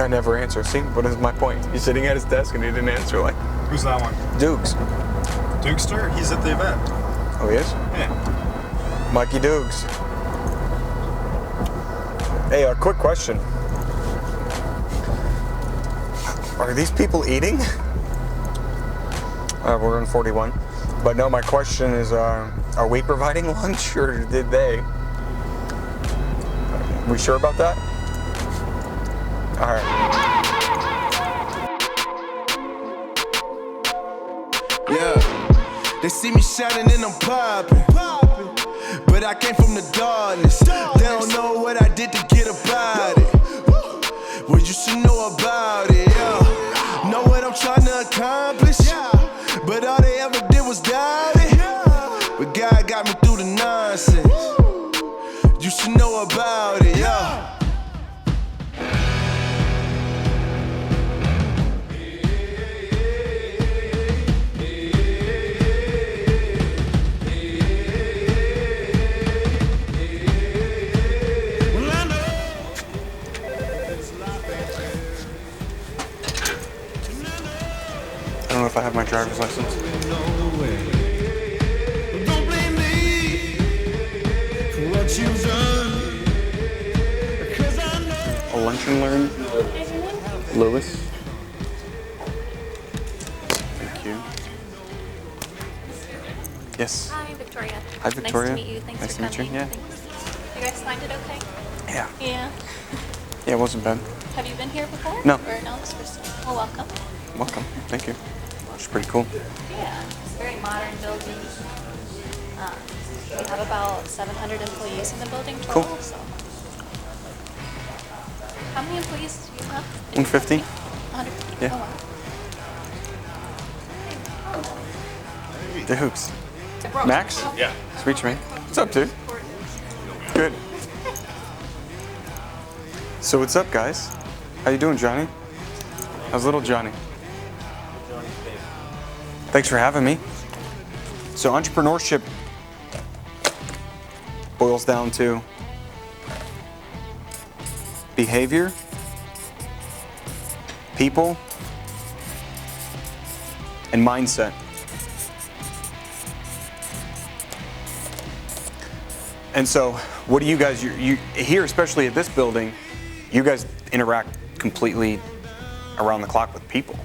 guy never answers. See, what is my point? He's sitting at his desk and he didn't answer. Like, who's that one? Dukes. Dukester? He's at the event. Oh, he is? Yeah. Mikey Dukes. Hey, a quick question. Are these people eating? We're in 41. But no, my question is, are we providing lunch or did they? We sure about that? All right. Yeah, they see me shining and I'm popping, but I came from the darkness. They don't know what I did to get about it. Well, you should know about it, yeah. Know what I'm trying to accomplish, but all they ever did was doubt it. But God got me through the nonsense. You should know about it, yeah. I don't know if I have my driver's license. Don't blame me for what you've done. A lunch and learn. Lewis. Thank you. Yes. Hi, Victoria. Hi, Victoria. Nice to meet you. Thanks Nice for to meet coming. you. Yeah. Thanks. You guys find it okay? Yeah. Yeah. Yeah, it wasn't bad. Have you been here before? No. Or no, this first time? Well, welcome. Welcome. Thank you. It's pretty cool. Yeah, it's a very modern building. We have about 700 employees in the building total. Cool. So. How many employees do you have? 150. 150? Yeah. Oh, wow. The hoops. Max? Yeah. Sweet, man. What's up, dude? Good. So what's up, guys? How you doing, Johnny? How's little Johnny? Thanks for having me. So entrepreneurship boils down to behavior, people, and mindset. And so, what do you guys, you here, especially at this building, you guys interact completely around the clock with people,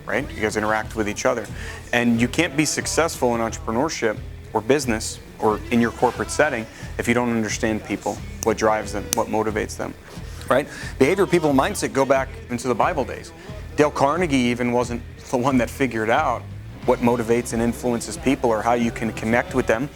right? You guys interact with each other. And you can't be successful in entrepreneurship or business or in your corporate setting if you don't understand people, what drives them, what motivates them, right? Behavior, people, and mindset go back into the Bible days. Dale Carnegie even wasn't the one that figured out what motivates and influences people or how you can connect with them.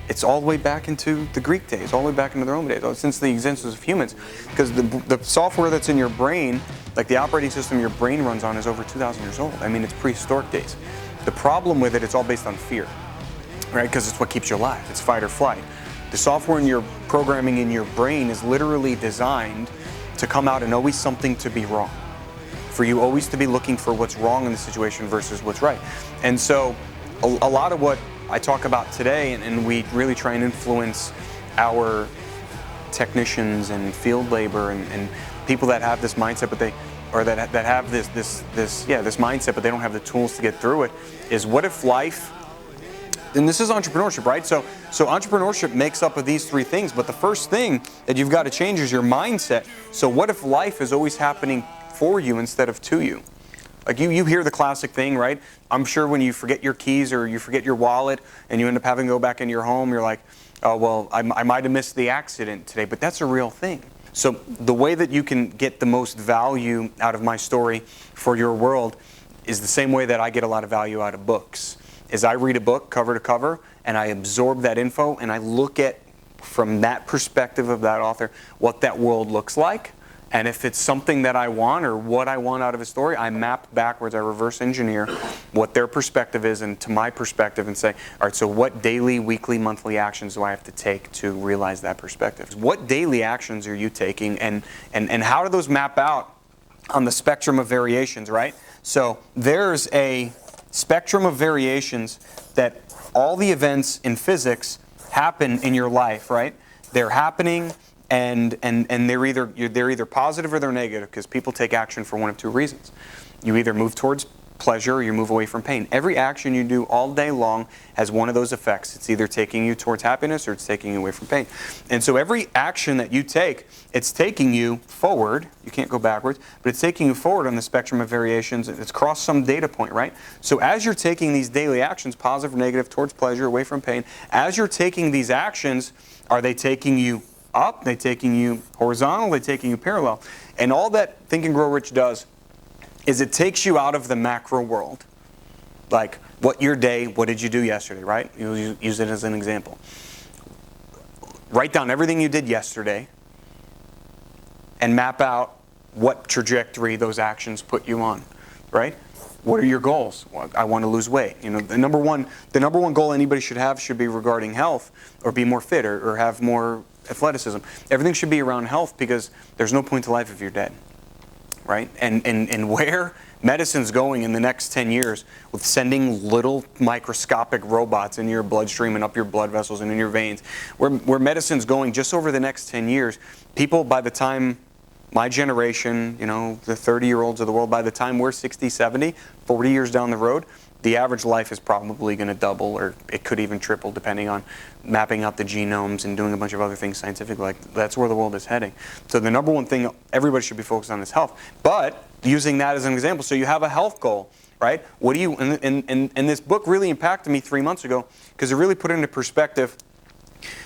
It's all the way back into the Greek days, all the way back into the Roman days, since the existence of humans. Because the software that's in your brain, like the operating system your brain runs on, is over 2,000 years old. I mean, it's prehistoric days. The problem with it, it's all based on fear, right? Because it's what keeps you alive. It's fight or flight. The software in your programming in your brain is literally designed to come out and always something to be wrong. For you always to be looking for what's wrong in the situation versus what's right. And so a lot of what I talk about today, and we really try and influence our technicians and field labor and people that have this mindset, but that have this mindset, but they don't have the tools to get through it, is what if life, and this is entrepreneurship, right? So entrepreneurship makes up of these three things, but the first thing that you've got to change is your mindset. So what if life is always happening for you instead of to you? Like you hear the classic thing, right? I'm sure when you forget your keys or you forget your wallet and you end up having to go back into your home, you're like, oh, well, I might have missed the accident today, but that's a real thing. So the way that you can get the most value out of my story for your world is the same way that I get a lot of value out of books. Is I read a book cover to cover and I absorb that info and I look at, from that perspective of that author, what that world looks like. And if it's something that I want or what I want out of a story, I map backwards, I reverse engineer what their perspective is into my perspective and say, all right, so what daily, weekly, monthly actions do I have to take to realize that perspective? What daily actions are you taking and how do those map out on the spectrum of variations, right? So there's a spectrum of variations that all the events in physics happen in your life, right? They're happening and they're either positive or they're negative, because people take action for one of two reasons. You either move towards pleasure or you move away from pain. Every action you do all day long has one of those effects. It's either taking you towards happiness or it's taking you away from pain. And so every action that you take, it's taking you forward. You can't go backwards, but it's taking you forward on the spectrum of variations. It's crossed some data point, right? So as you're taking these daily actions, positive or negative, towards pleasure, away from pain, as you're taking these actions, are they taking you up? Are they taking you horizontal? Are they taking you parallel? And all that Think and Grow Rich does is it takes you out of the macro world. Like, what did you do yesterday, right? You use it as an example. Write down everything you did yesterday and map out what trajectory those actions put you on, right? What are your goals? Well, I want to lose weight. You know, the number one goal anybody should have should be regarding health, or be more fit, or have more athleticism. Everything should be around health, because there's no point to life if you're dead. Right? And where medicine's going in the next 10 years with sending little microscopic robots in your bloodstream and up your blood vessels and in your veins, where medicine's going just over the next 10 years, people, by the time my generation, you know, the 30-year-olds of the world, by the time we're 60, 70, 40 years down the road, the average life is probably going to double, or it could even triple, depending on mapping out the genomes and doing a bunch of other things scientifically. Like, that's where the world is heading. So the number one thing everybody should be focused on is health. But using that as an example, so you have a health goal, right? What do you? And this book really impacted me 3 months ago, because it really put it into perspective.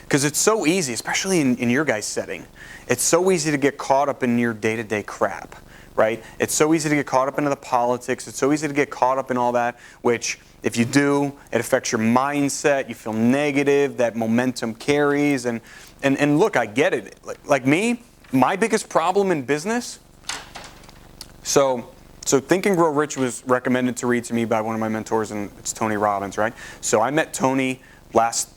Because it's so easy, especially in your guys' setting, it's so easy to get caught up in your day-to-day crap. Right? It's so easy to get caught up into the politics. It's so easy to get caught up in all that, which if you do, it affects your mindset. You feel negative. That momentum carries. And look, I get it. Like me, my biggest problem in business. So Think and Grow Rich was recommended to read to me by one of my mentors, and it's Tony Robbins, right? So I met Tony last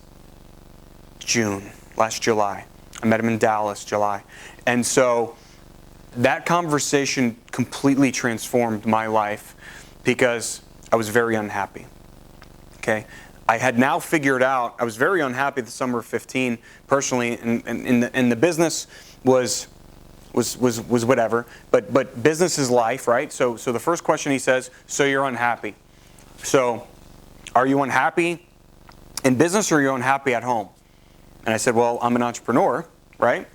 July. I met him in Dallas, July. And so that conversation completely transformed my life, because I was very unhappy. Okay, I had now figured out I was very unhappy the summer of 15 personally, and the business was whatever. But business is life, right? So the first question he says, so you're unhappy. So are you unhappy in business, or are you unhappy at home? And I said, well, I'm an entrepreneur, right?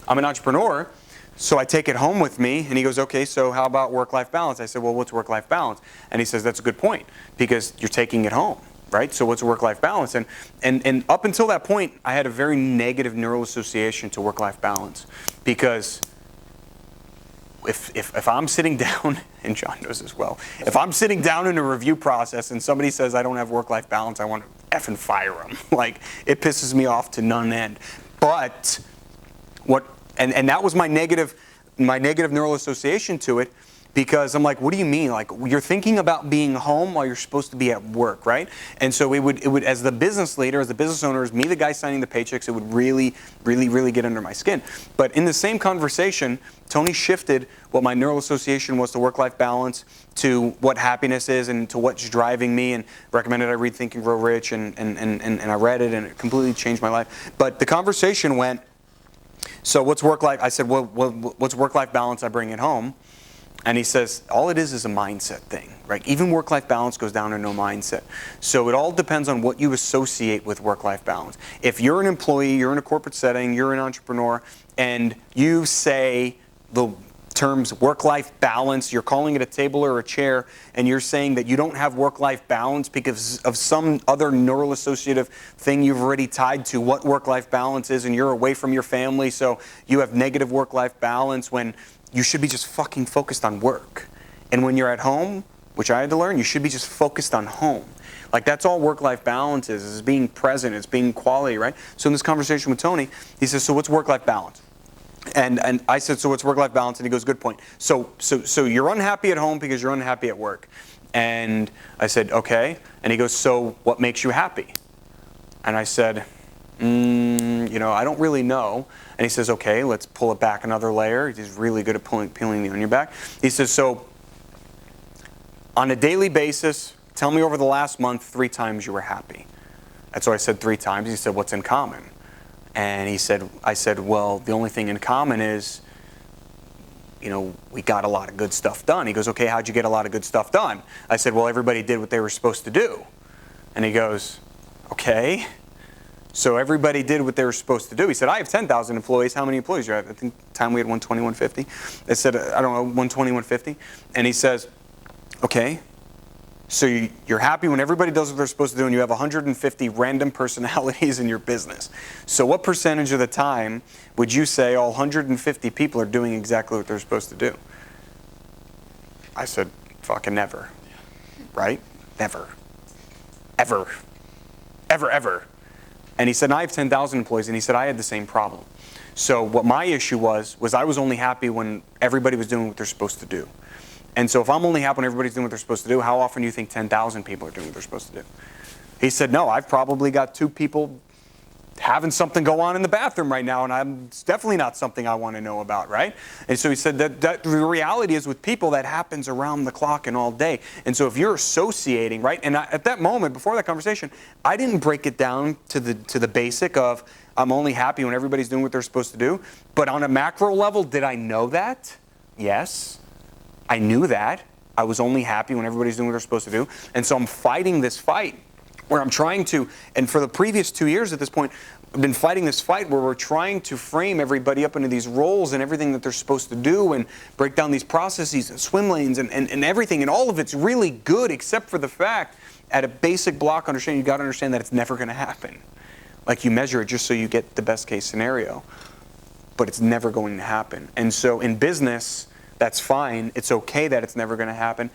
I'm an entrepreneur, so I take it home with me. And he goes, okay, so how about work-life balance? I said, well, what's work-life balance? And he says, that's a good point, because you're taking it home, right? So what's work-life balance? And up until that point, I had a very negative neural association to work-life balance, because if I'm sitting down, and John knows this well, if I'm sitting down in a review process and somebody says I don't have work-life balance, I want to effing fire them. Like, it pisses me off to none end. But and that was my negative neural association to it, because I'm like, what do you mean? Like, you're thinking about being home while you're supposed to be at work, right? And so it would as the business leader, as the business owner, as me, the guy signing the paychecks, it would really, really, really get under my skin. But in the same conversation, Tony shifted what my neural association was to work-life balance, to what happiness is, and to what's driving me, and recommended I read Think and Grow Rich, and I read it, and it completely changed my life. But the conversation went, so what's work-life? I said, well, what's work-life balance? I bring it home. And he says, all it is a mindset thing, right? Even work-life balance goes down to no mindset. So it all depends on what you associate with work-life balance. If you're an employee, you're in a corporate setting, you're an entrepreneur, and you say the terms work-life balance, you're calling it a table or a chair, and you're saying that you don't have work-life balance because of some other neural associative thing you've already tied to what work-life balance is, and you're away from your family, so you have negative work-life balance, when you should be just fucking focused on work. And when you're at home, which I had to learn, you should be just focused on home. Like, that's all work-life balance is being present, it's being quality, right? So in this conversation with Tony, he says, so what's work-life balance? And I said, so what's work-life balance? And he goes, good point. So you're unhappy at home because you're unhappy at work. And I said, okay. And he goes, so what makes you happy? And I said, I don't really know. And he says, okay, let's pull it back another layer. He's really good at peeling the onion back. He says, so on a daily basis, tell me over the last month 3 times you were happy. And so I said 3 times. He said, what's in common? And I said, well, the only thing in common is, we got a lot of good stuff done. He goes, okay, how'd you get a lot of good stuff done? I said, well, everybody did what they were supposed to do. And he goes, okay. So everybody did what they were supposed to do. He said, I have 10,000 employees. How many employees do you have? I think at the time we had 120, 150. I said, I don't know, 120, 150. And he says, okay. So you're happy when everybody does what they're supposed to do and you have 150 random personalities in your business. So what percentage of the time would you say all 150 people are doing exactly what they're supposed to do? I said, fucking never. Right? Never. Ever. Ever, ever. And he said, I have 10,000 employees. And he said, I had the same problem. So what my issue was I was only happy when everybody was doing what they're supposed to do. And so if I'm only happy when everybody's doing what they're supposed to do, how often do you think 10,000 people are doing what they're supposed to do? He said, no, I've probably got 2 people having something go on in the bathroom right now, and it's definitely not something I want to know about, right? And so he said that the reality is with people that happens around the clock and all day. And so if you're associating, right, and at that moment, before that conversation, I didn't break it down to the basic of I'm only happy when everybody's doing what they're supposed to do. But on a macro level, did I know that? Yes. I knew that. I was only happy when everybody's doing what they're supposed to do. And so I'm fighting this fight where I'm trying to, and for the previous 2 years at this point, I've been fighting this fight where we're trying to frame everybody up into these roles and everything that they're supposed to do and break down these processes and swim lanes and everything. And all of it's really good except for the fact, at a basic block understanding, you've got to understand that it's never going to happen. Like you measure it just so you get the best case scenario. But it's never going to happen. And so in business, that's fine. It's okay that it's never going to happen.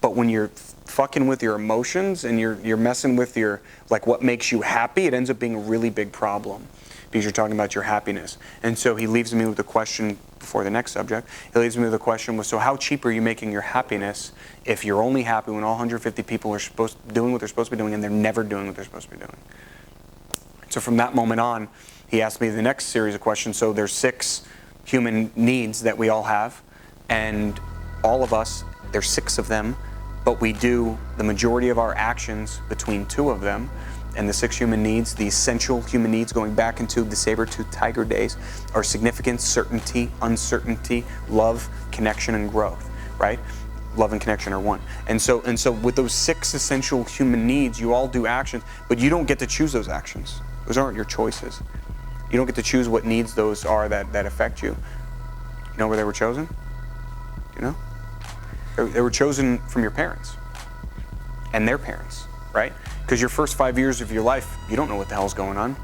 But when you're fucking with your emotions and you're messing with your, like what makes you happy, it ends up being a really big problem because you're talking about your happiness. And so he leaves me with a question before the next subject. He leaves me with a question so how cheap are you making your happiness if you're only happy when all 150 people are doing what they're supposed to be doing and they're never doing what they're supposed to be doing? So from that moment on, he asked me the next series of questions. So there's 6 human needs that we all have. And all of us, there's 6 of them, but we do the majority of our actions between 2 of them. And the 6 human needs, the essential human needs going back into the saber-toothed tiger days, are significance, certainty, uncertainty, love, connection, and growth, right? Love and connection are one. And so with those 6 essential human needs, you all do actions, but you don't get to choose those actions. Those aren't your choices. You don't get to choose what needs those are that affect you. You know where they were chosen? You know? They were chosen from your parents and their parents, right? Because your first 5 years of your life, you don't know what the hell's going on.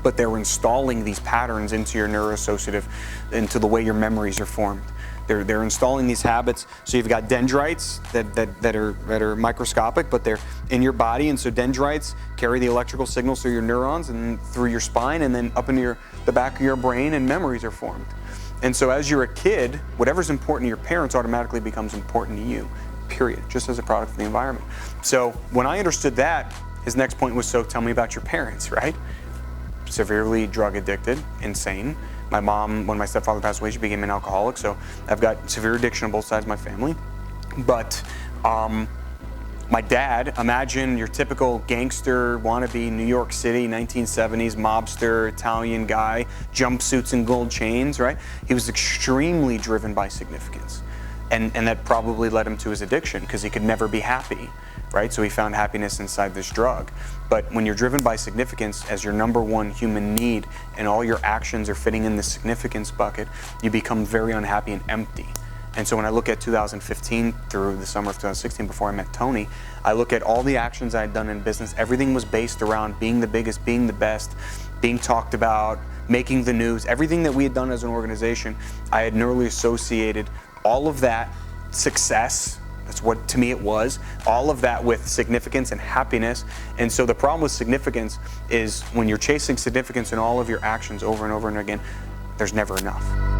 But they were installing these patterns into your neuroassociative, into the way your memories are formed. They're installing these habits. So you've got dendrites that are microscopic, but they're in your body. And so dendrites carry the electrical signals through your neurons and through your spine and then up into the back of your brain, and memories are formed. And so as you're a kid, whatever's important to your parents automatically becomes important to you, period, just as a product of the environment. So when I understood that, his next point was, so tell me about your parents, right? Severely drug addicted, insane. My mom, when my stepfather passed away, she became an alcoholic, so I've got severe addiction on both sides of my family. But my dad, imagine your typical gangster, wannabe, New York City, 1970s, mobster, Italian guy, jumpsuits and gold chains, right? He was extremely driven by significance. And that probably led him to his addiction because he could never be happy, right? So he found happiness inside this drug. But when you're driven by significance as your number one human need and all your actions are fitting in the significance bucket, you become very unhappy and empty. And so when I look at 2015 through the summer of 2016 before I met Tony, I look at all the actions I had done in business. Everything was based around being the biggest, being the best, being talked about, making the news. Everything that we had done as an organization, I had neurally associated all of that success, that's what to me it was, all of that with significance and happiness. And so the problem with significance is when you're chasing significance in all of your actions over and over and again, there's never enough.